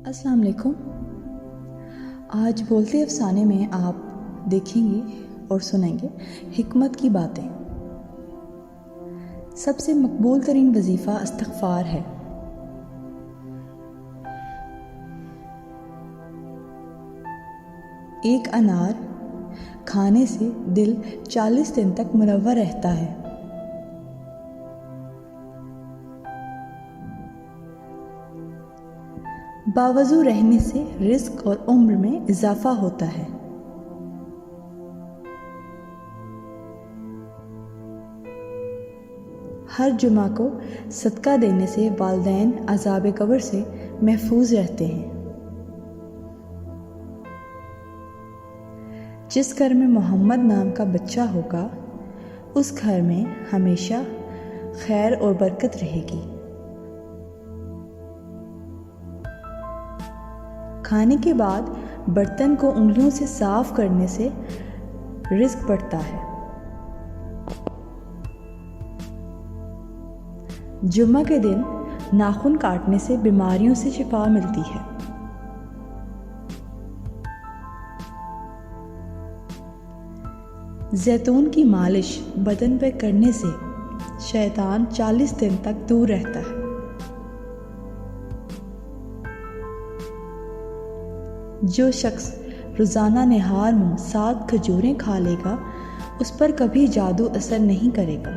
अस्सलाम वालेकुम। आज बोलते अफसाने में आप देखेंगे और सुनेंगे हिकमत की बातें। सबसे मकबूल तरीन वजीफ़ा इस्तिग़फ़ार है। एक अनार खाने से दिल 40 दिन तक मुनव्वर रहता है। बावजू रहने से रिस्क और उम्र में इजाफा होता है। हर जुमा को सदका देने से वालिदैन अज़ाब कब्र से महफूज रहते हैं। जिस घर में मोहम्मद नाम का बच्चा होगा उस घर में हमेशा खैर और बरकत रहेगी। खाने के बाद बर्तन को उंगलियों से साफ करने से रिस्क बढ़ता है। जुम्मा के दिन नाखून काटने से बीमारियों से शिफा मिलती है। जैतून की मालिश बदन पर करने से शैतान 40 दिन तक दूर रहता है। जो शख्स रोज़ाना निहार मुँह 7 खजूरें खा लेगा उस पर कभी जादू असर नहीं करेगा।